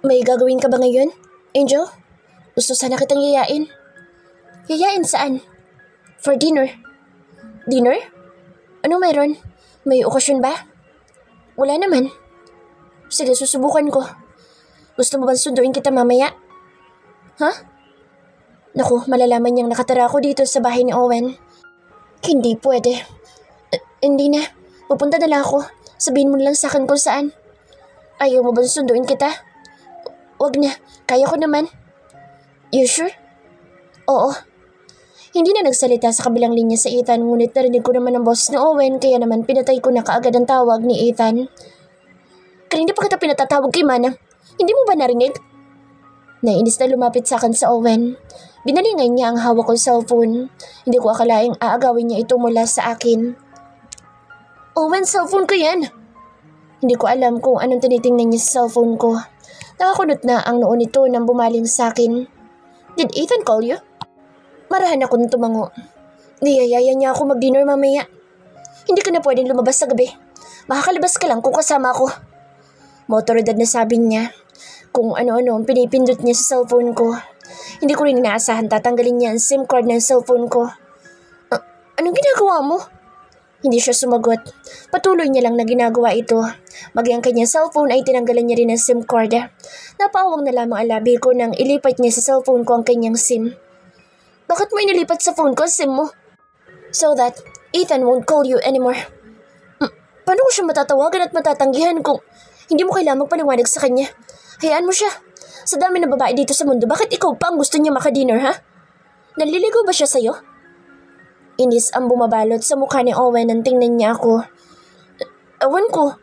May gagawin ka ba ngayon, Angel? Gusto sana kitang yayain. Yayain saan? For dinner. Dinner? Ano meron? May okasyon ba? Wala naman. Sige, susubukan ko. Gusto mo bang sunduin kita mamaya? Ha? Naku, malalaman niyang nakatira ako dito sa bahay ni Owen. Hindi pwede. Hindi na. Pupunta na lang ako. Sabihin mo lang sa akin kung saan. Ayaw mo bang sunduin kita? Wag na. Kaya ko naman. You sure? Oo. Hindi na nagsalita sa kabilang linya sa Ethan, ngunit narinig ko naman ang boss ni Owen, kaya naman pinatay ko na kaagad ang tawag ni Ethan. Kanina pa kita pinatatawag kay Manang. Hindi mo ba narinig? Nainis na lumapit sa akin sa Owen. Binalingay niya ang hawak kong cellphone. Hindi ko akalaing aagawin niya ito mula sa akin. Owen, cellphone ko yan. Hindi ko alam kung anong tinitingnan niya sa cellphone ko. Nakakunot na ang noon nito nang bumaling sa akin. Did Ethan call you? Marahan akong tumango. Niyayaya niya ako mag-dinner mamaya. Hindi ka na pwedeng lumabas sa gabi. Makakalabas ka lang kung kasama ko. Motoridad na sabi niya. Kung ano-ano ang pinipindot niya sa cellphone ko. Hindi ko rin inaasahan tatanggalin niya ang SIM card ng cellphone ko. Anong ginagawa mo? Hindi siya sumagot. Patuloy niya lang na ginagawa ito. Maging ang kanyang cellphone ay tinanggalan niya rin ng SIM card. Napaawang na lamang ang labi ko nang ilipat niya sa cellphone ko ang kanyang SIM. Bakit mo inilipat sa phone ko ang SIM mo? So that Ethan won't call you anymore. Paano ko siya matatawagan at matatanggihan kung hindi mo kailangang magpaliwanag sa kanya? Hayaan mo siya. Sa dami ng babae dito sa mundo, bakit ikaw pa ang gusto niya makadinner, ha? Naliligaw ba siya sa'yo? Inis ang bumabalot sa mukha ni Owen nang tingnan niya ako. Ewan ko.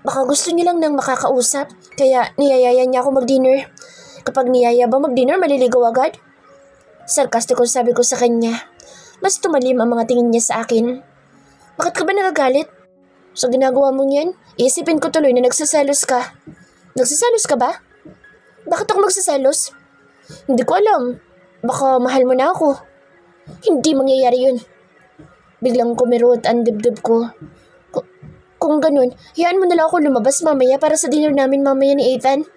Baka gusto niya lang nang makakausap, kaya niyayaya niya ako mag-dinner. Kapag niyaya ba mag-dinner, maliligaw agad? Sarkastikong sabi ko sa kanya. Mas tumalim ang mga tingin niya sa akin. Bakit ka ba nagagalit? Sa ginagawa mong yan, iisipin ko tuloy na nagsaselos ka. Nagsaselos ka ba? Bakit ako magsaselos? Hindi ko alam. Baka mahal mo na ako. Hindi mangyayari yun. Biglang kumirot ang dibdib ko. Kung ganun, hayaan mo na lang ako lumabas mamaya para sa dinner namin mamaya ni Ethan.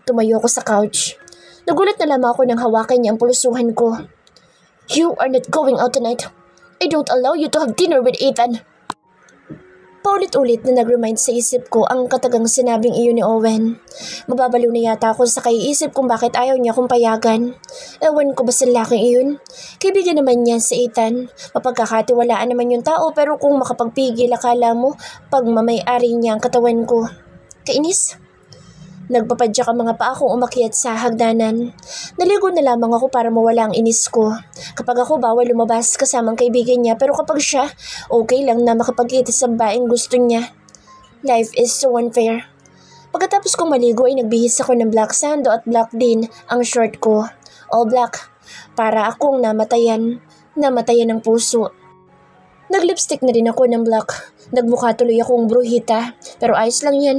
Tumayo ako sa couch. Nagulat na lamang ako nang hawakan niya ang pulusuhan ko. You are not going out tonight. I don't allow you to have dinner with Ethan. Paulit-ulit na nag-remind sa isip ko ang katagang sinabing iyon ni Owen. Mababaliw na yata ako sa kaiisip kung bakit ayaw niya akong payagan. Ewan ko ba sa laking iyon? Kaibigan naman niya si Ethan. Mapagkakatiwalaan naman yung tao, pero kung makapagpigil akala mo, pagmamay-ari niya ang katawan ko. Kainis? Nagpapadyak ang mga paa kong umakyat sa hagdanan. Naligo na lamang ako para mawala ang inis ko. Kapag ako bawal lumabas kasamang kaibigan niya, pero kapag siya, okay lang na makapagkita sa baeng gusto niya. Life is so unfair. Pagkatapos kong maligo ay nagbihis ako ng black sando at black din ang short ko. All black. Para akong namatayan. Namatayan ng puso. Naglipstick na rin ako ng black. Nagmukha tuloy akong bruhita, pero ayos lang yan.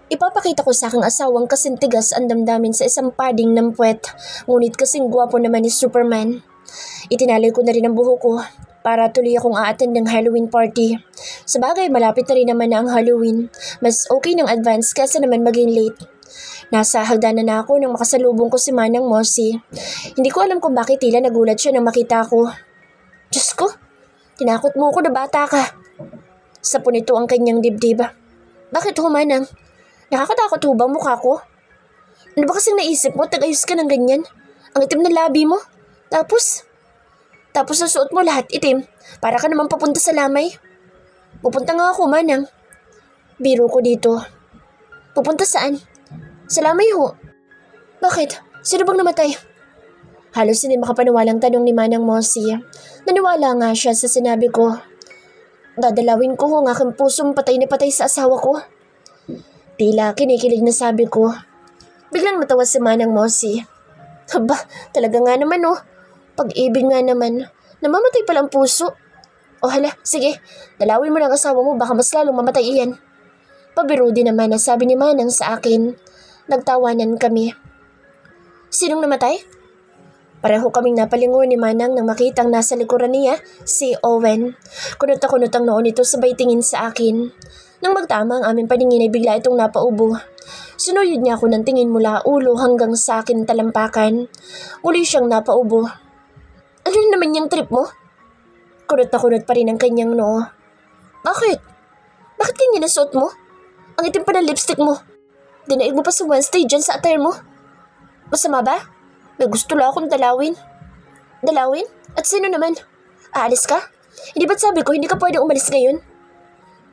Ipapakita ko sa aking asawang kasing tigas ang damdamin sa isang padding ng puwet, ngunit kasing gwapo naman ni Superman. Itinalay ko na rin ang buho ko para tuloy akong a-attend ng Halloween party. Sabagay, malapit na rin naman na ang Halloween. Mas okay ng advance kaysa naman maging late. Nasa hagdanan na ako nang makasalubong ko si Manang Mossy. Hindi ko alam kung bakit tila nagulat siya nang makita ko. Diyos ko, tinakot mo ko na bata ka. Sapo nito ang kanyang dibdib. Bakit ho, Manang? Nakakatakot ho ba mukha ko? Ano ba kasing naisip mo? Tag-ayos ka ng ganyan? Ang itim na labi mo? Tapos ang suot mo lahat itim. Para ka naman papunta sa lamay. Pupunta nga ako, Manang. Biro ko dito. Pupunta saan? Sa lamay ho. Bakit? Sino bang namatay? Halos hindi makapaniwalang tanong ni Manang Mossy. Naniwala nga siya sa sinabi ko. Dadalawin ko ho ang aking pusong patay na patay sa asawa ko. Tila kinikilig na sabi ko. Biglang natawa si Manang Mossy. Aba, talaga nga naman oh. Pag-ibig nga naman. Namamatay palang puso. O hala, sige. Dalawin mo ng asawa mo, baka mas lalong mamatay iyan. Pabiro din naman ang sabi ni Manang sa akin. Nagtawanan kami. Sinong namatay? Pareho kaming napalingon ni Manang nang makitang nasa likuran niya si Owen. Kunot na kunot ang noon nito sabay tingin sa akin. Nang magtama ang aming paningin ay bigla itong napaubo. Sinuyod niya ako ng tingin mula ulo hanggang sa akin talampakan. Muli siyang napaubo. Ano naman yung trip mo? Kunot na kunot pa rin ang kanyang noo. Bakit? Bakit ganyan ang suot mo? Ang itim pa ng lipstick mo. Dinaig mo pa sa Wednesday dyan sa attire mo. Masama ba? May gusto lang akong dalawin. Dalawin? At sino naman? Aalis ka? Hindi ba't sabi ko hindi ka pwedeng umalis ngayon?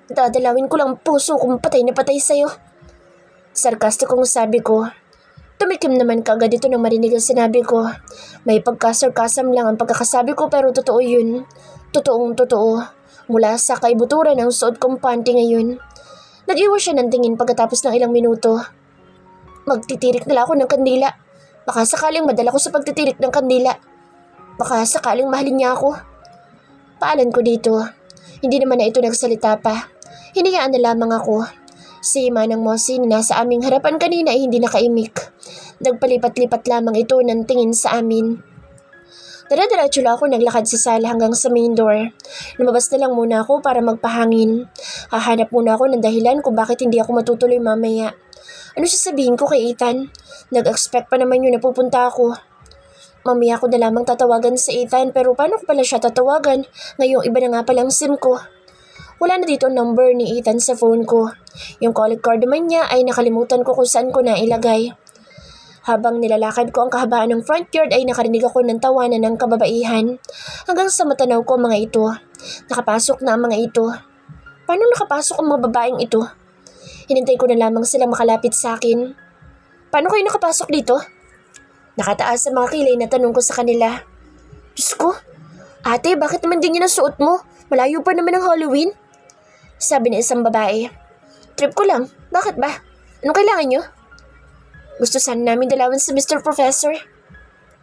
Dadalawin ko lang ang puso kung patay na patay sa'yo. Sarkastikong sabi ko. Tumikim naman kaagad ito nang marinig ang sinabi ko. May pagkasarkasam lang ang pagkakasabi ko pero totoo yun. Totoong totoo. Mula sa kaibuturan ang suot kong panty ngayon. Nag-iwas siya ng tingin pagkatapos ng ilang minuto. Magtitirik na lang ako ng kandila. Baka sakaling madala ko sa pagtitirik ng kandila. Baka sakaling mahalin niya ako. Paalan ko dito. Hindi naman na ito nagsalita pa. Hinayaan na lamang ako. Si Manang Mosi na nasa aming harapan kanina ay hindi nakaimik. Nagpalipat-lipat lamang ito ng tingin sa amin. Dara-diretso lang ako naglakad sa sala hanggang sa main door. Lumabas na lang muna ako para magpahangin. Hahanap muna ako ng dahilan kung bakit hindi ako matutuloy mamaya. Ano sasabihin ko kay Ethan? Nag-expect pa naman yun na pupunta ako. Mamaya ko na lamang tatawagan sa Ethan pero paano ko pala siya tatawagan? Ngayong iba na nga palang SIM ko. Wala na dito ang number ni Ethan sa phone ko. Yung calling card naman niya ay nakalimutan ko kung saan ko na ilagay. Habang nilalakad ko ang kahabaan ng front yard ay nakarinig ako ng tawanan ng kababaihan. Hanggang sa matanaw ko ang mga ito. Nakapasok na ang mga ito. Paano nakapasok ang mga babaeng ito? Hinintay ko na lamang sila makalapit sa akin. Paano kayo nakapasok dito? Nakataas sa mga kilay na tanong ko sa kanila. Diyos ko, ate, bakit naman ganyan ang suot mo? Malayo pa naman ang Halloween. Sabi ng isang babae. Trip ko lang. Bakit ba? Anong kailangan nyo? Gusto sana namin dalawan si Mr. Professor.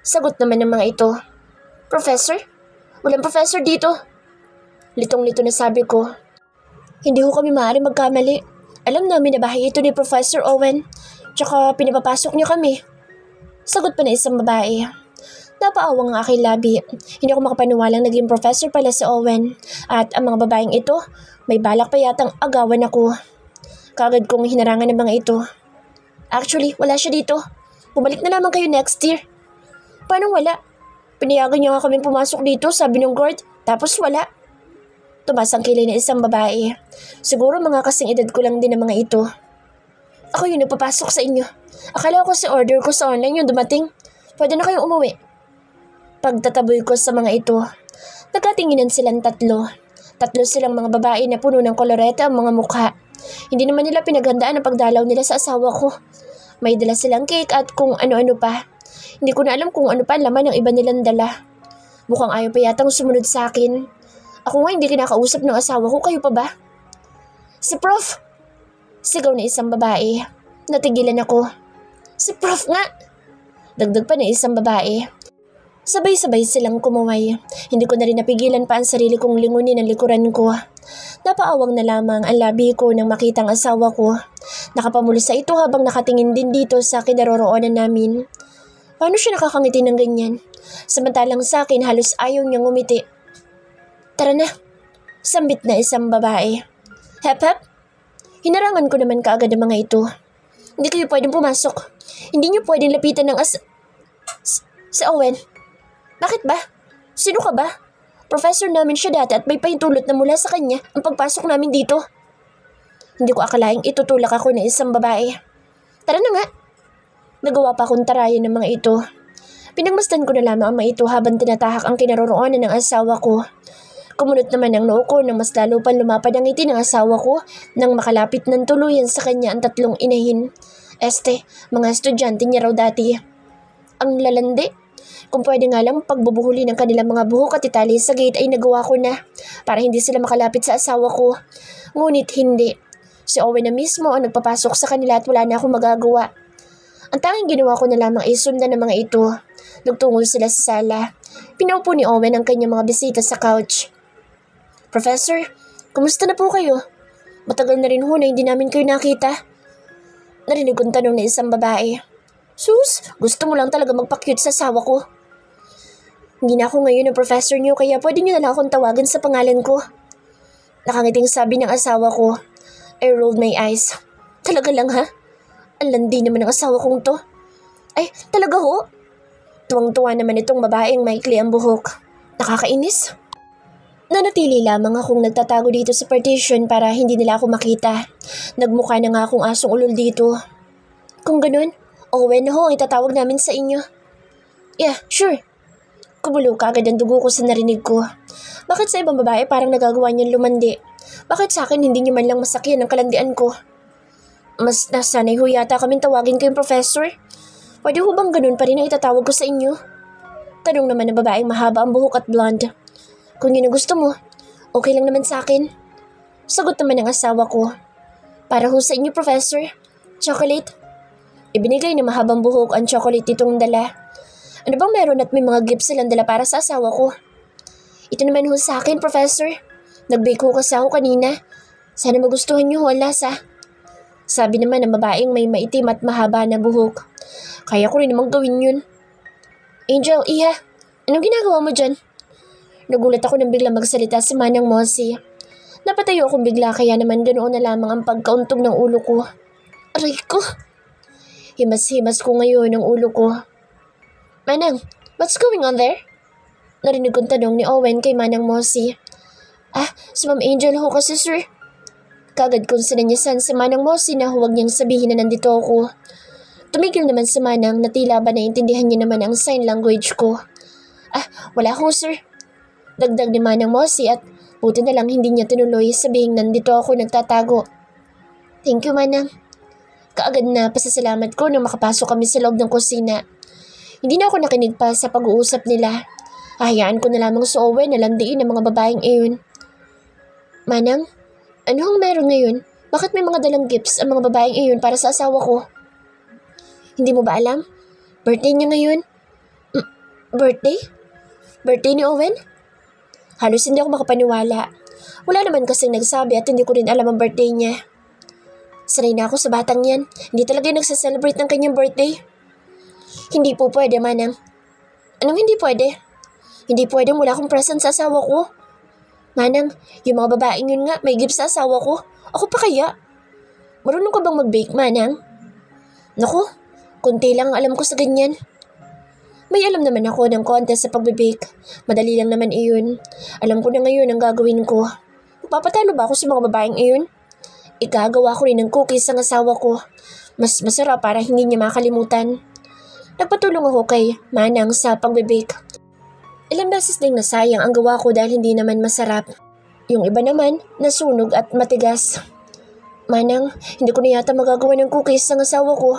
Sagot naman ng mga ito. Professor? Walang professor dito. Litong-lito na sabi ko. Hindi ko kami maaari magkamali. Alam namin na bahay ito ni Professor Owen. Tsaka pinapapasok niyo kami. Sagot pa na isang babae. Napaawang ang aking labi. Hindi ako makapaniwalang naging professor pala si Owen. At ang mga babaeng ito, may balak pa yatang agawan ako. Kagad kong hinarangan ng mga ito. Actually, wala siya dito. Bumalik na naman kayo next year. Paano wala? Pinayagan niya nga kami pumasok dito, sabi ng guard. Tapos wala. Tumas ang kilay ng isang babae. Siguro mga kasing edad ko lang din ang mga ito. Ako yung nagpapasok sa inyo. Akala ko si order ko sa online yung dumating. Pwede na kayong umuwi. Pagtataboy ko sa mga ito, nagkatinginan silang tatlo. Tatlo silang mga babae na puno ng kolorete ang mga mukha. Hindi naman nila pinaghandaan ang pagdalaw nila sa asawa ko. May dala silang cake at kung ano-ano pa. Hindi ko na alam kung ano pa laman ng iba nilang dala. Mukhang ayaw pa yatang sumunod sa akin. Ako nga hindi kinakausap ng asawa ko, kayo pa ba? Si Prof! Sigaw na isang babae. Natigilan ako. Si Prof nga! Dagdag pa na isang babae. Sabay-sabay silang kumaway. Hindi ko na rin napigilan pa ang sarili kong lingunin ang likuran ko. Napaawang na lamang ang labi ko nang makita ang asawa ko. Nakapamulsa ito habang nakatingin din dito sa kinaroroonan namin. Paano siya nakakangiti ng ganyan? Samantalang sa akin halos ayaw niyang ngumiti. Tara na, sambit na isang babae. Hep hep? Hinarangan ko naman kaagad ang mga ito. Hindi kayo pwedeng pumasok. Hindi niyo pwedeng lapitan ng si Owen. Bakit ba? Sino ka ba? Professor namin siya dati at may pahintulot na mula sa kanya ang pagpasok namin dito. Hindi ko akalaing itutulak ako ng isang babae. Tara na nga. Nagawa pa akong tarayan ng mga ito. Pinagmasdan ko na lamang ang mga ito habang tinatahak ang kinaroroonan ng asawa ko. Kumunot naman ang noo ko nang mas lalo pang lumapad ang ngiti ng asawa ko nang makalapit ng tuluyan sa kanya ang tatlong inahin. Mga estudyante niya raw dati. Ang lalandi. Kung pwede nga lang pagbubuhuli ng kanilang mga buhok at itali sa gate ay nagawa ko na para hindi sila makalapit sa asawa ko. Ngunit hindi. Si Owen na mismo ang nagpapasok sa kanila at wala na akong magagawa. Ang tanging ginawa ko na lamang ay sundan ng mga ito. Nagtungo sila sa sala. Pinaupo ni Owen ang kanyang mga bisita sa couch. Professor, kumusta na po kayo? Matagal na rin ho na hindi namin kayo nakita. Narinig kong tanong ng isang babae. Sus, gusto mo lang talaga magpa-cute sa asawa ko. Hindi na ako ngayon ang professor niyo kaya pwede niyo na lang akong tawagan sa pangalan ko. Nakangiting sabi ng asawa ko. I rolled my eyes. Talaga lang ha? Ang landi naman ng asawa kong to. Ay, talaga ho? Tuwang-tuwa naman itong babaeng maikli ang buhok. Nakakainis. Nanatili lamang akong nagtatago dito sa partition para hindi nila ako makita. Nagmukha na nga akong asong ulol dito. Kung ganun, Owen na ho ang itatawag namin sa inyo. Yeah, sure. Kumulo ka agad ang dugo ko sa narinig ko. Bakit sa ibang babae parang nagagawa niyan lumandi? Bakit sa akin hindi niyo man lang masakyan ang kalandian ko? Mas nasanay ho yata kaming tawagin kayong professor. Pwede ho bang ganun pa rin ang itatawag ko sa inyo? Tanong naman ng babaeng mahaba ang buhok at blonde. Kung yun ang gusto mo, okay lang naman sa akin. Sagot naman ng asawa ko. Para ho sa inyo, professor. Chocolate. Ibinigay na mahabang buhok ang chocolate itong dala. Ano bang meron at may mga gifts silang dala para sa asawa ko? Ito naman ho sa akin, professor. Nag-bake ho kasi ako kanina. Sana magustuhan niyo ho ang lasa. Sabi naman ng babaeng may maitim at mahaba na buhok. Kaya ko rin namang gawin yun. Angel, Iha, anong ginagawa mo dyan? Nagulat ako nang biglang magsalita si Manang Mosi. Napatayo akong bigla kaya naman ganoon na lamang ang pagkauntog ng ulo ko. Aray ko! Himas-himas ko ngayon ang ulo ko. Manang, what's going on there? Narinig kong tanong ni Owen kay Manang Mosi. Si Ma'am Angel ho kasi sir. Kagad kong sinanyasan si Manang Mosi na huwag niyang sabihin na nandito ako. Tumigil naman si Manang na tila ba naiintindihan niya naman ang sign language ko. Wala ho sir. Dagdag ni Manang Mosi at buti na lang hindi niya tinuloy sabihing nandito ako nagtatago. Thank you Manang. Kaagad na pasasalamat ko nang makapasok kami sa loob ng kusina. Hindi na ako nakinig pa sa pag-uusap nila. Hayaan ko na lamang sa Owen na landiin ang mga babaeng iyon. Manang, ano ang meron ngayon? Bakit may mga dalang gifts ang mga babaeng iyon para sa asawa ko? Hindi mo ba alam? Birthday niya ngayon. Birthday? Birthday ni Owen? Halos hindi ako makapaniwala. Wala naman kasing nagsabi at hindi ko rin alam ang birthday niya. Sanay na ako sa batang yan. Hindi talaga nagsaselebrate ng kanyang birthday. Hindi po pwede, Manang. Anong hindi pwede? Hindi pwedeng wala akong present sa asawa ko. Manang, yung mga babaeng yun nga may gift sa asawa ko. Ako pa kaya? Marunong ka bang mag-bake, Manang? Naku, konti lang ang alam ko sa ganyan. May alam naman ako ng konti sa pagbe-bake. Madali lang naman iyon. Alam ko na ngayon ang gagawin ko. Magpapatalo ba ako sa mga babaeng iyon? Igagawa ko rin ng cookies sa asawa ko. Mas masarap para hindi niya makalimutan. Nagpatulong ako kay Manang sa pagbe-bake. Ilang beses ding nasayang ang gawa ko dahil hindi naman masarap. Yung iba naman, nasunog at matigas. Manang, hindi ko na yata magagawa ng cookies sa asawa ko.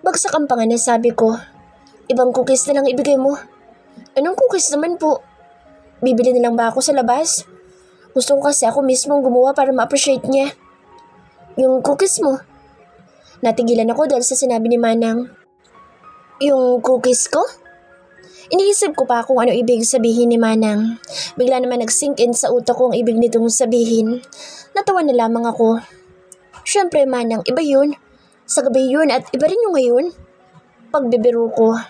Bagsak ang pangalan, sabi ko. Ibang cookies na lang ibigay mo. Anong cookies naman po? Bibili na lang ba ako sa labas? Gusto ko kasi ako mismong gumawa para ma-appreciate niya. Yung cookies mo. Natigilan ako dahil sa sinabi ni Manang. Yung cookies ko? Iniisip ko pa kung ano ibig sabihin ni Manang. Bigla naman nag-sink in sa utak ko ang ibig nitong sabihin. Natawa na lamang ako. Siyempre Manang, iba yun. Sa gabi yun at iba rin yung ngayon. Pagbibiro ko.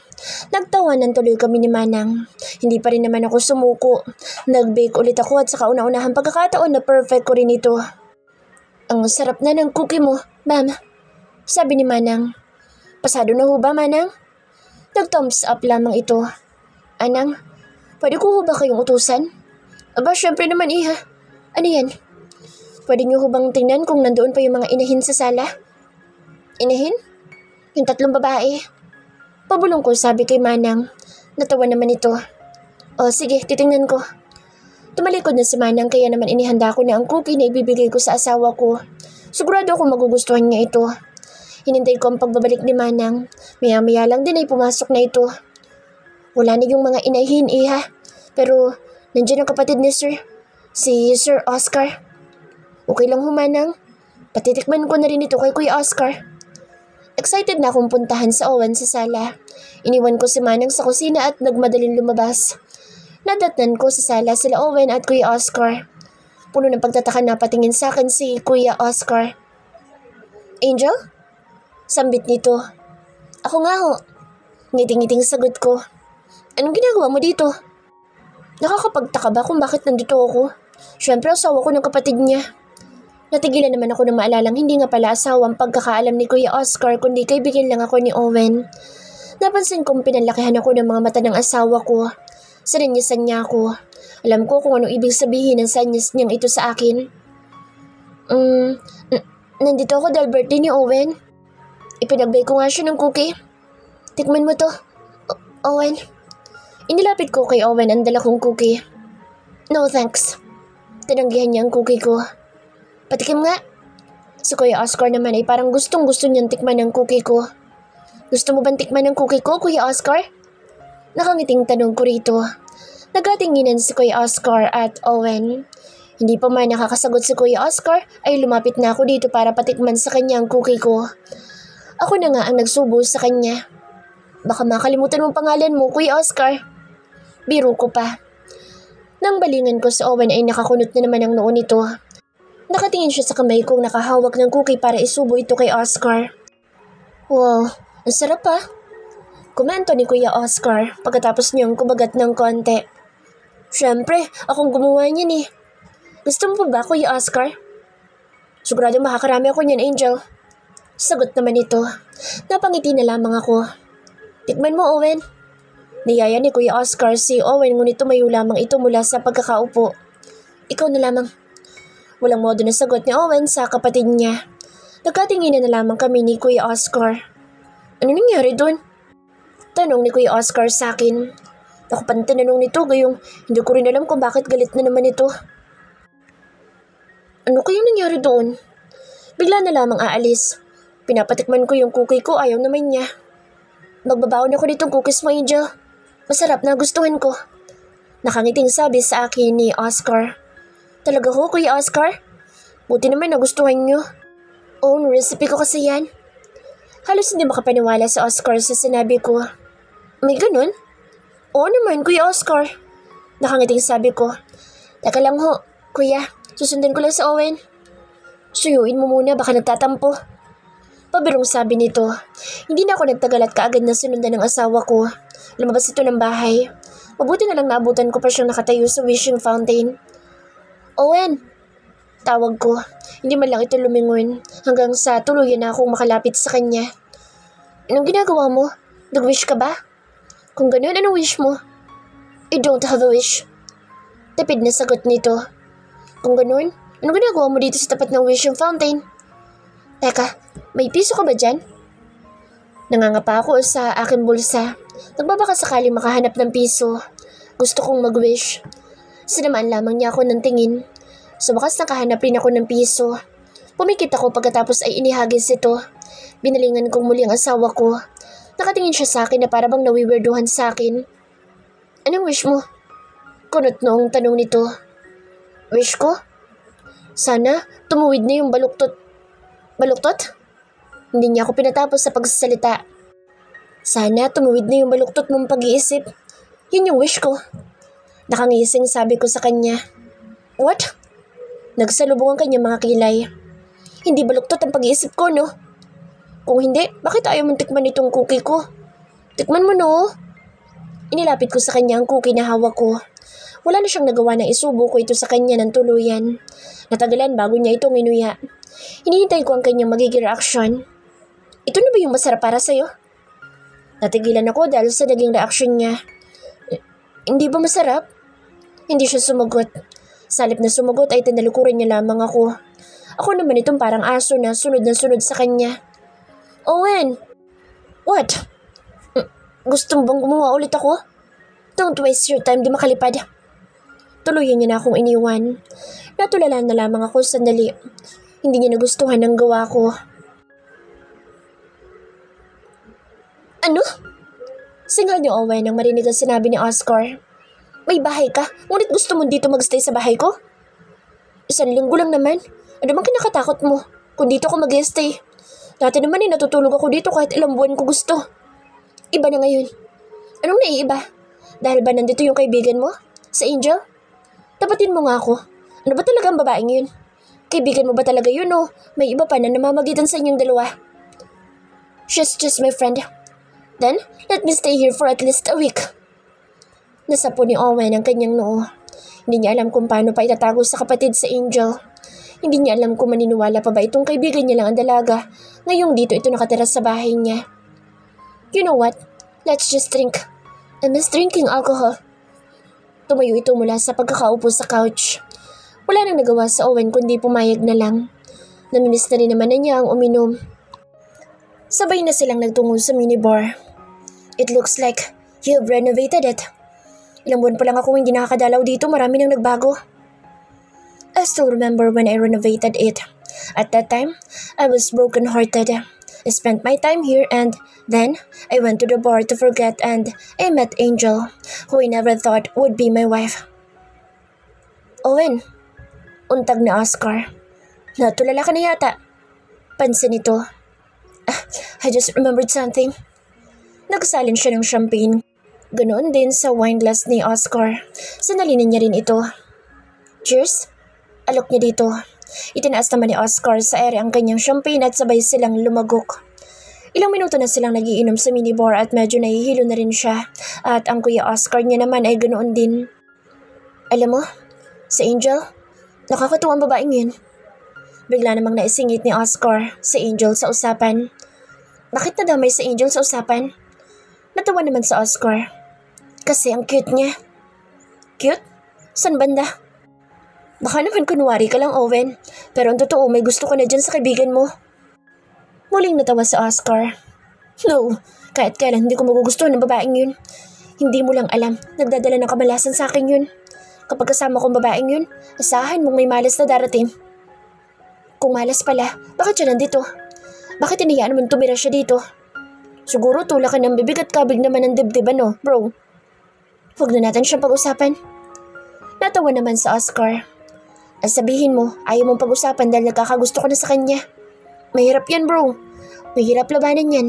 Nagtawanan tuloy kami ni Manang. Hindi pa rin naman ako sumuko. Nag-bake ulit ako at sa kauna-unahang pagkakataon na perfect ko rin ito. Ang sarap na ng cookie mo, ma'am. Sabi ni Manang. Pasado na ho ba, Manang? Nag-thumbs up lamang ito. Anang, pwede ko ho ba kayong utusan? Aba, syempre naman iha. Ano yan? Pwede niyo ho bang tingnan kung nandoon pa yung mga inahin sa sala? Inahin? Yung 3 babae. Pabulong ko sabi kay Manang. Natawa naman ito. O sige, titingnan ko. Tumalikod na si Manang kaya naman inihanda ko na ang cookie na ibibigay ko sa asawa ko. Sigurado akong magugustuhan niya ito. Hinintay ko ang pagbabalik ni Manang. Maya-maya lang din ay pumasok na ito. Wala na yung mga inahin, iha. Pero nandiyan ang kapatid ni Sir. Si Sir Oscar. Okay lang humanang. Patitikman ko na rin ito kay Kuya Oscar. Excited na akong puntahan sa Owen sa sala. Iniwan ko si Manang sa kusina at nagmadaling lumabas. Nadatnan ko sa sala sila Owen at Kuya Oscar. Puno ng pagtataka na patingin sa akin si Kuya Oscar. Angel? Sambit nito. Ako nga ho. Ngiting-ngiting sagot ko. Anong ginagawa mo dito? Nakakapagtaka ba kung bakit nandito ako? Siyempre asawa ko ng kapatid niya. Natigilan naman ako na maalalang hindi nga pala asawa ang pagkakaalam ni Kuya Oscar kundi kaibigan lang ako ni Owen. Napansin kong pinanlakihan ako ng mga mata ng asawa ko. Sinanyasan niya ako. Alam ko kung anong ibig sabihin ng sanyas niyang ito sa akin. Nandito ako dahil birthday ni Owen. Ipinagbay ko nga siya ng cookie. Tikman mo to, Owen. Inilapit ko kay Owen ang dala kong cookie. No thanks. Tinanggihan niya ang cookie ko. Patikim nga. Si Kuya Oscar naman ay parang gustong-gusto niyang tikman ang cookie ko. Gusto mo bang tikman ang cookie ko, Kuya Oscar? Nakangiting tanong ko rito. Nagatinginan si Kuya Oscar at Owen. Hindi pa man nakakasagot si Kuya Oscar ay lumapit na ako dito para patikman sa kanya ang cookie ko. Ako na nga ang nagsubo sa kanya. Baka makalimutan mong pangalan mo, Kuya Oscar. Biro ko pa. Nang balingan ko si Owen ay nakakunot na naman ang noo nito. Nakatingin siya sa kamay kong nakahawak ng cookie para isubo ito kay Oscar. Wow, ang sarap ah. Komento ni Kuya Oscar pagkatapos niyang kumagat ng konti. Siyempre, akong gumawa niyan eh. Gusto mo pa ba, Kuya Oscar? Sigurado makakarami ako niyan, Angel. Sagot naman ito. Napangiti na lamang ako. Tikman mo, Owen. Niyaya ni Kuya Oscar si Owen ngunit tumayo lamang ito mula sa pagkakaupo. Ikaw na lamang. Walang modo na sagot ni Owen sa kapatid niya. Nagkatinginan na lamang kami ni Kuya Oscar. Ano nangyari doon? Tanong ni Kuya Oscar sa akin. Ako pa tinanong nito gayong hindi ko rin alam kung bakit galit na naman ito. Ano kayang nangyari doon? Bigla na lamang aalis. Pinapatikman ko yung cookie ko, ayaw naman niya. Magbabaon ako ditong cookies mo, Angel. Masarap na gustuhan ko. Nakangiting sabi sa akin ni Oscar. Talaga ho, Kuya Oscar? Buti naman nagustuhan niyo. Own recipe ko kasi yan. Halos hindi makapaniwala si Oscar sa sinabi ko. May ganun? Oo naman, Kuya Oscar. Nakangiting sabi ko. Teka lang ho, Kuya. Susundan ko lang sa Owen. Suyuin mo muna, baka nagtatampo. Pabirong sabi nito. Hindi na ako nagtagal at kaagad na sinundan ng asawa ko. Lumabas ito ng bahay. Mabuti na lang naabutan ko pa siyang nakatayo sa wishing fountain. Owen! Tawag ko. Hindi man lang ito lumingon hanggang sa tuluyan na akong makalapit sa kanya. Anong ginagawa mo? Nag-wish ka ba? Kung ganun, anong wish mo? I don't have a wish. Tipid na sagot nito. Kung ganun, anong ginagawa mo dito sa tapat ng wishing fountain? Teka, may piso ka ba dyan? Nangangapa ako sa aking bulsa. Nagbabaka sakali makahanap ng piso. Gusto kong mag-wish. Sinamaan lamang niya ako ng tingin. Sa wakas nakahanap rin ako ng piso. Pumikit ako pagkatapos ay inihagis ito. Binalingan kong muli ang asawa ko. Nakatingin siya sa akin na parabang nawiwirduhan sa akin. Anong wish mo? Kunot noong tanong nito. Wish ko? Sana tumuwid na yung baluktot. Baluktot? Hindi niya ako pinatapos sa pagsasalita. Sana tumuwid na yung baluktot mong pag-iisip. Yun yung wish ko. Nakangising sabi ko sa kanya. What? Nagsalubong ang kanyang mga kilay. Hindi baluktot ang pag-iisip ko, no? Kung hindi, bakit ayaw mong tikman itong cookie ko? Tikman mo, no? Inilapit ko sa kanya ang cookie na hawak ko. Wala na siyang nagawa na isubo ko ito sa kanya ng tuluyan. Natagalan bago niya itong inuya. Hinihintay ko ang kanyang magiging reaksyon. Ito na ba yung masarap para sa'yo? Natigilan ako dahil sa naging reaksyon niya. Hindi ba masarap? Hindi siya sumagot. Sa halip na sumagot ay tinalukuran niya lamang ako. Ako naman itong parang aso na sunod sa kanya. Owen! What? Gusto mo bang gumawa ulit ako? Don't waste your time, di makalipad. Tuluyan niya na akong iniwan. Natulala na lamang ako sandali. Hindi niya nagustuhan ang gawa ko. Ano? Singal ni Owen nang marinig ang sinabi ni Oscar. May bahay ka, ngunit gusto mo dito magstay sa bahay ko? 1 linggo lang naman. Ano bang kinakatakot mo kung dito ako mag-stay? Dati naman natutulog ako dito kahit ilang buwan ko gusto. Iba na ngayon. Anong naiiba? Dahil ba nandito yung kaibigan mo? Sa Angel? Tapatin mo nga ako. Ano ba talaga ang babaeng yun? Kaibigan mo ba talaga yun o may iba pa na namamagitan sa inyong dalawa? She's just my friend. Then, let me stay here for at least a week. Nasapo ni Owen ang kanyang noo. Hindi niya alam kung paano pa itatago sa kapatid sa Angel. Hindi niya alam kung maniniwala pa ba itong kaibigan niya lang ang dalaga. Ngayong dito ito nakatira sa bahay niya. You know what? Let's just drink. I miss drinking alcohol. Tumayo ito mula sa pagkakaupo sa couch. Wala nang nagawa sa Owen kundi pumayag na lang. Namimiss na rin naman na niya ang uminom. Sabay na silang nagtungo sa minibar. It looks like you've renovated it. Ilang buwan pa lang ako hindi nakakadalaw dito, marami nang nagbago. I still remember when I renovated it. At that time, I was broken-hearted. I spent my time here and then I went to the bar to forget and I met Angel, who I never thought would be my wife. Owen, untag na Oscar. Natulala ka na yata. Pansin ito. I just remembered something. Nagsalin siya ng champagne. Ganoon din sa wine glass ni Oscar. Sanalinin niya rin ito. Cheers! Alok niya dito. Itinaas naman ni Oscar sa ere ang kanyang champagne at sabay silang lumagok. Ilang minuto na silang nagiinom sa minibar at medyo nahihilo na rin siya. At ang kuya Oscar niya naman ay ganoon din. Alam mo, si Angel, nakakatuwang babaeng yun. Bigla namang naisingit ni Oscar si Angel sa usapan. Bakit nadamay si Angel sa usapan? Natawa naman sa Oscar. Kasi ang cute niya. Cute? San banda? Baka naman kunwari ka lang, Owen. Pero ang totoo, may gusto ko na dyan sa kaibigan mo. Muling natawa sa Oscar. No, kahit kailan hindi ko magugustuhan ng babaeng yun. Hindi mo lang alam, nagdadala ng kamalasan sa akin yun. Kapag kasama kong babaeng yun, asahan mong may malas na darating. Kung malas pala, bakit siya nandito? Bakit iniyaan mong tumira siya dito? Siguro tulak ka ng bibig at kabig naman ng dibdib, ano, bro? Huwag na natin siyang pag-usapan. Natawa naman sa Oscar. At sabihin mo, ayaw mong pag-usapan dahil nagkakagusto ko na sa kanya. Mahirap yan, bro. Mahirap labanan yan.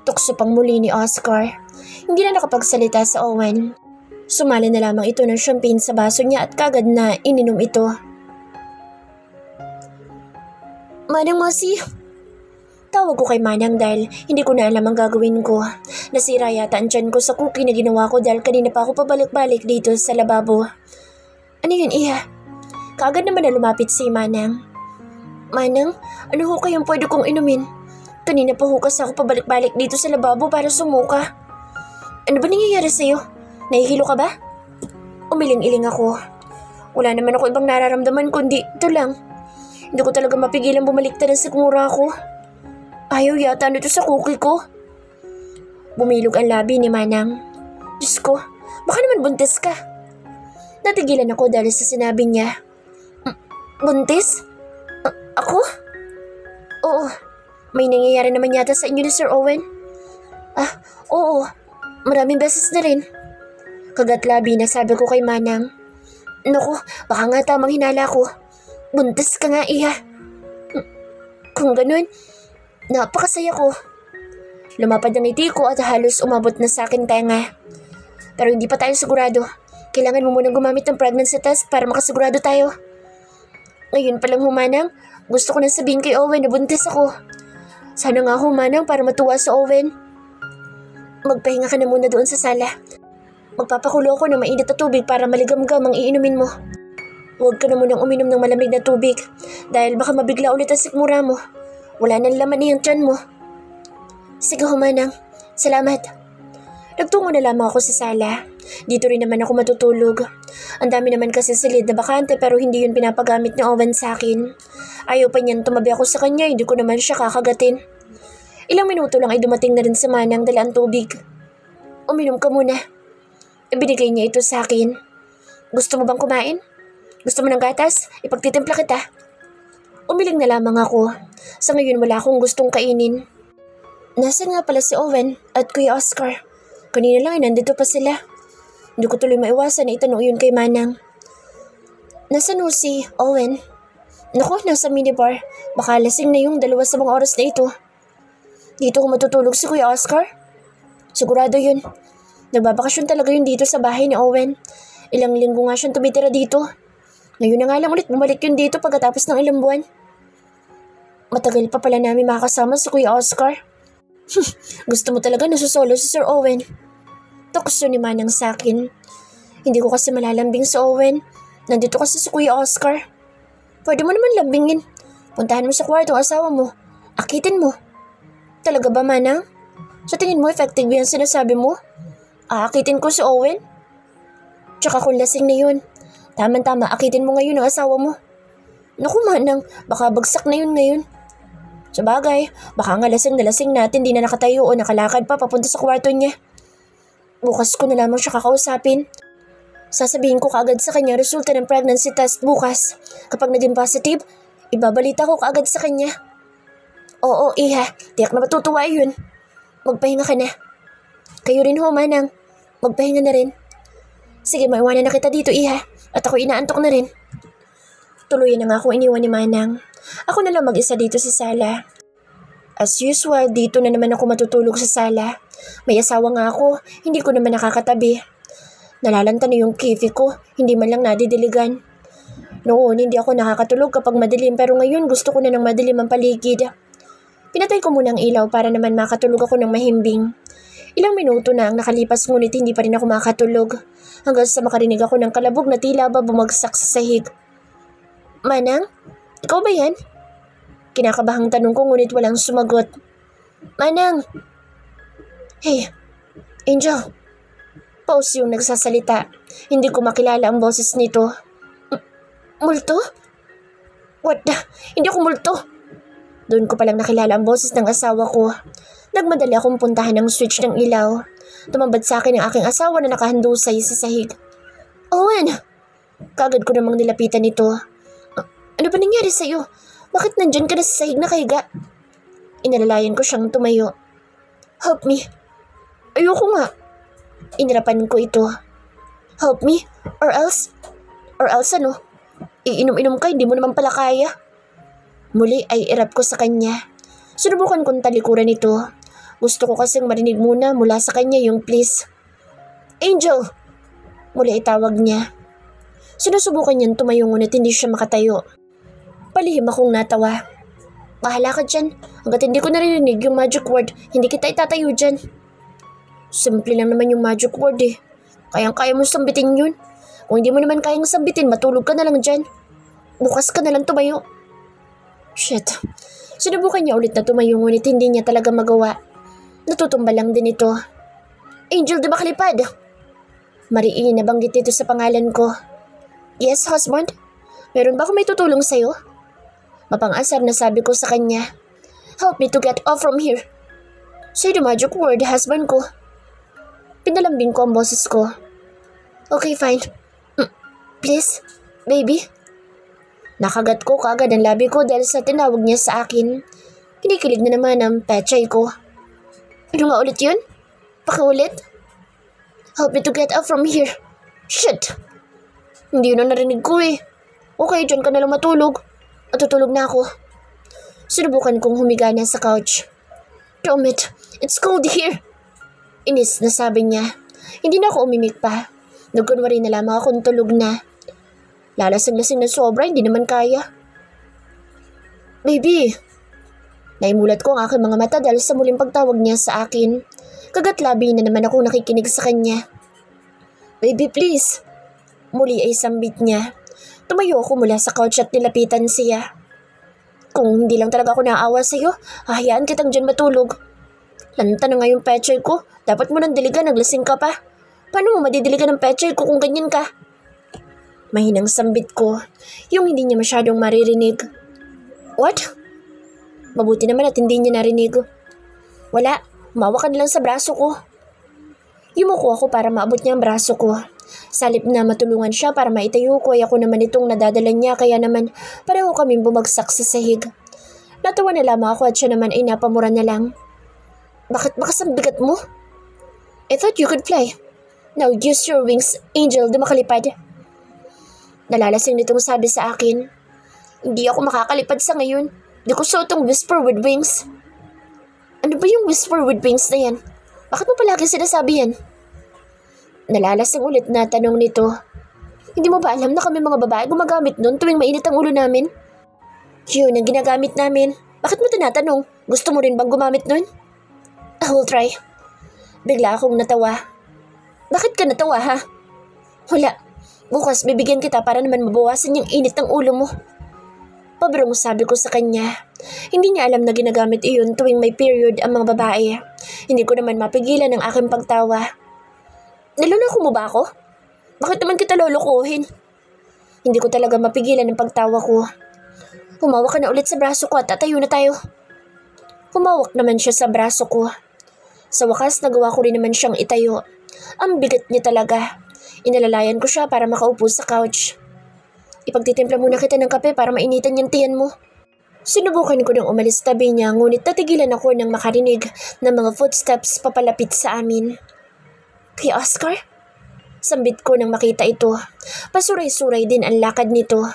Tukso pang muli ni Oscar. Hindi na nakapagsalita sa Owen. Sumali na lamang ito ng champagne sa baso niya at kagad na ininom ito. Manang Mosi. Tawag ko kay Manang dahil hindi ko na alam ang gagawin ko. Nasira yata ang tiyan ko sa cookie na ginawa ko dahil kanina pa ako pabalik-balik dito sa lababo. Ano yun, Iha? Kaagad naman na lumapit si Manang. Manang, ano ho kayong pwede kong inumin? Kanina pa ho kasi ako pabalik-balik dito sa lababo para sumuka. Ano ba nangyayari sa'yo? Nahihilo ka ba? Umiling-iling ako. Wala naman ako ibang nararamdaman kundi ito lang. Hindi ko talaga mapigilan bumaliktad ang sigmura ko. Ayaw yata nito sa cookie ko. Bumilog ang labi ni Manang. Diyos ko, baka naman buntis ka. Natigilan ako dahil sa sinabi niya. Buntis? Ako? Oo. May nangyayari naman yata sa inyo ni Sir Owen. Oo. Maraming beses na rin. Kagat-labi na sabi ko kay Manang. Naku, baka nga tamang hinala ko. Buntis ka nga, Iha. Kung ganun, napakasaya ko. Lumapad ang ngiti ko at halos umabot na sa akin tenga. Pero hindi pa tayo sigurado. Kailangan mo munang gumamit ng pregnancy test para makasigurado tayo. Ngayon palang Manang, gusto ko nang sabihin kay Owen na buntis ako. Sana nga Manang para matuwa sa Owen. Magpahinga ka na muna doon sa sala. Magpapakulo ako ng mainit na tubig para maligamgam ang iinumin mo. Huwag ka na munang uminom ng malamig na tubig dahil baka mabigla ulit ang sikmura mo. Wala nang laman niyang tiyan mo. Sige Manang, salamat. Nagtungo na lamang ako sa sala. Dito rin naman ako matutulog. Ang dami naman kasi silid na bakante pero hindi yun pinapagamit ni Owen sa akin. Ayaw pa niyan tumabi ako sa kanya, hindi ko naman siya kakagatin. Ilang minuto lang ay dumating na rin si Manang dala ang tubig. Uminom ka muna. Ibinigay niya ito sa akin. Gusto mo bang kumain? Gusto mo ng gatas? Ipagtitimpla kita. Umiling na lamang ako. Sa ngayon wala akong gustong kainin. Nasaan nga pala si Owen at Kuya Oscar? Kanina lang ay nandito pa sila. Hindi ko tuloy maiwasan na itanong yun kay Manang. Nasaan ho si Owen? Naku, nasa minibar. Baka lasing na yung dalawa sa mga oras na ito. Dito ko matutulog si Kuya Oscar? Sigurado yun. Nagbabakasyon talaga yun dito sa bahay ni Owen. Ilang linggo nga siyang tumitira dito. Ngayon na nga lang ulit bumalik yun dito pagkatapos ng ilang buwan. Matagal pa pala namin makakasama si Kuya Oscar. Gusto mo talaga nasusolo si Sir Owen. Tukso ni Manang sa akin. Hindi ko kasi malalambing sa Owen. Nandito kasi si Kuya Oscar. Pwede mo naman lambingin. Puntahan mo sa kwarto ang asawa mo. Akitin mo. Talaga ba, Manang? Sa tingin mo effective yan sinasabi mo? Aakitin ko si Owen? Tsaka kung lasing na yun, tama-tama akitin mo ngayon ang asawa mo. Naku, Manang, baka bagsak na yun ngayon. Sa bagay, baka nga lasing na lasing natin, di na nakatayo o nakalakad pa papunta sa kwarto niya. Bukas ko na lamang siya kakausapin. Sasabihin ko kaagad sa kanya resulta ng pregnancy test bukas. Kapag naging positive, ibabalita ko kaagad sa kanya. Oo, Iha, tiyak na matutuwa yun. Magpahinga ka na. Kayo rin ho, Manang. Magpahinga na rin. Sige, maiwanan na kita dito, Iha. At ako inaantok na rin. Tuluyan na nga akong iniwan ni Manang. Ako na lang mag-isa dito sa sala. As usual, dito na naman ako matutulog sa sala. May asawa nga ako, hindi ko naman nakakatabi. Nalalanta na yung kifi ko, hindi man lang nadidiligan. Noon, hindi ako nakakatulog kapag madilim pero ngayon gusto ko na ng madilim ang paligid. Pinatay ko muna ang ilaw para naman makatulog ako ng mahimbing. Ilang minuto na ang nakalipas ngunit hindi pa rin ako makatulog. Hanggang sa makarinig ako ng kalabog na tila ba bumagsak sa sahig. Manang? Ikaw ba yan? Kinakabahang tanong ko ngunit walang sumagot. Manang! Hey, Angel! Pause yung nagsasalita. Hindi ko makilala ang boses nito. Multo? What the? Hindi ako multo. Doon ko palang nakilala ang boses ng asawa ko. Nagmadali akong puntahan ang switch ng ilaw. Tumambad sa akin ang aking asawa na nakahandusay sa sahig. Owen! Kagad ko namang nilapitan nito. Ano ba nangyari sa'yo? Bakit nandyan ka na sa sahig na kahiga? Inalalayan ko siyang tumayo. Help me. Ayoko nga. Inirapan ko ito. Help me? Or else ano? Iinom-inom ka, hindi mo naman pala kaya. Muli ay irap ko sa kanya. Sinubukan kong talikuran ito. Gusto ko kasing marinig muna mula sa kanya yung please. Angel! Muli itawag niya. Sinusubukan niyang tumayo ngunit hindi siya makatayo. Palihim akong natawa. Bahala ka dyan. Hanggat hindi ko narinig yung magic word, hindi kita itatayo dyan. Simple lang naman yung magic word eh. Kayang-kaya mo sambitin yun. Kung hindi mo naman kayang sambitin, matulog ka na lang dyan. Bukas ka na lang tumayo. Shit. Sinubukan niya ulit na tumayo ngunit hindi niya talaga magawa. Natutumba lang din ito. Angel, di ba kalipad? Mariin nabanggit ito sa pangalan ko. Yes, husband? Meron ba akong may tutulong sa'yo? Mapang-asar na sabi ko sa kanya. Help me to get off from here. Say the magic word, husband ko. Pinalambing ko ang boses ko. Okay, fine. Please, baby. Nakagat ko kaagad ang labi ko dahil sa tinawag niya sa akin. Kinikilig na naman ang pechay ko. Ano nga ulit yun? Pakiulit? Help me to get up from here. Shit! Hindi yun ang narinig ko eh. Okay, dyan ka na lang matulog. At tutulog na ako. Sinubukan kong humiga na sa couch. Damn it! It's cold here! Inis na sabi niya. Hindi na ako umimik pa. Nagkunwari na lamang akong tulog na. Lalasing-lasing na sobra, hindi naman kaya. Baby! Naimulat ko ang aking mga mata dahil sa muling pagtawag niya sa akin. Kagatlabi na naman ako nakikinig sa kanya. Baby, please! Muli ay sambit niya. Tumayo ako mula sa couch at nilapitan siya. Kung hindi lang talaga ako naawa sa'yo, hahayaan kitang dyan matulog. Lanta na nga yung pechay ko. Dapat mo nang diligan, naglasing ka pa. Paano mo madidiligan ng pechay ko kung ganyan ka? Mahinang sambit ko, yung hindi niya masyadong maririnig. What? Mabuti naman at hindi niya narinig. Wala, umawa ka na lang sa braso ko. Yumuko ako para maabot niya ang braso ko. Salip na matulungan siya para maitayo ko ay ako naman itong nadadala niya kaya naman pareho kaming bumagsak sa sahig. Natawa na lamang ako at siya naman ay napamura na lang. Bakit bakas ang bigat mo? I thought you could fly. Now use your wings, Angel, di makalipad. Nalalasing nitong sabi sa akin. Hindi ako makakalipad sa ngayon. Di ko suotong whisper with wings. Ano ba yung whisper with wings na yan? Bakit mo palagi sinasabi yan? Nalalasing ulit na tanong nito. Hindi mo ba alam na kami mga babae gumagamit nun tuwing mainit ang ulo namin? Yun ang ginagamit namin. Bakit mo tinatanong? Gusto mo rin bang gumamit nun? I will try. Bigla akong natawa. Bakit ka natawa ha? Wala. Bukas bibigyan kita para naman mabawasan yung init ng ulo mo. Pabrong sabi ko sa kanya. Hindi niya alam na ginagamit iyon tuwing may period ang mga babae. Hindi ko naman mapigilan ang aking pagtawa. Niloloko mo ba ako? Bakit naman kita lolokohin? Hindi ko talaga mapigilan ang pagtawa ko. Humawak ka na ulit sa braso ko at tatayo na tayo. Humawak naman siya sa braso ko. Sa wakas nagawa ko rin naman siyang itayo. Ang bigat niya talaga. Inalalayan ko siya para makaupo sa couch. Ipagtitimpla muna kita ng kape para mainitan yung tiyan mo. Sinubukan ko nang umalis tabi niya ngunit natigilan ako nang makarinig ng mga footsteps papalapit sa amin. Kuya Oscar? Sambit ko nang makita ito. Pasuray-suray din ang lakad nito.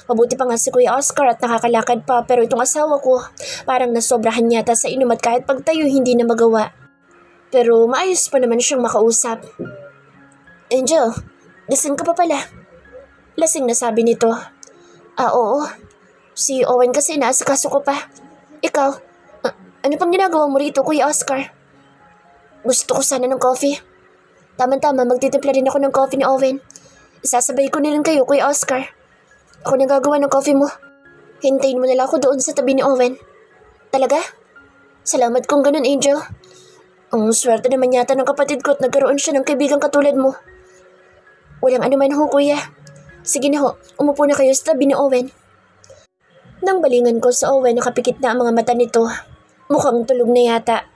Mabuti pa nga si Kuya Oscar at nakakalakad pa pero itong asawa ko parang nasobrahan yata sa inom at kahit pagtayo hindi na magawa. Pero maayos pa naman siyang makausap. Angel, lasing ka pa pala. Lasing na sabi nito. Oo. Si Owen kasi naasikaso ko pa. Ikaw, ano pang ginagawa mo rito, Kuya Oscar? Gusto ko sana ng coffee. Tama-tama, magtitimpla rin ako ng coffee ni Owen. Isasabay ko na rin kayo, Kuya Oscar. Ako na gagawa ng coffee mo. Hintayin mo na lang ako doon sa tabi ni Owen. Talaga? Salamat kung ganun, Angel. Ang swerte naman yata ng kapatid ko at nagkaroon siya ng kaibigang katulad mo. Walang anuman ho, Kuya. Sige na ho, umupo na kayo sa tabi ni Owen. Nang balingan ko sa Owen, nakapikit na ang mga mata nito. Mukhang tulog na yata.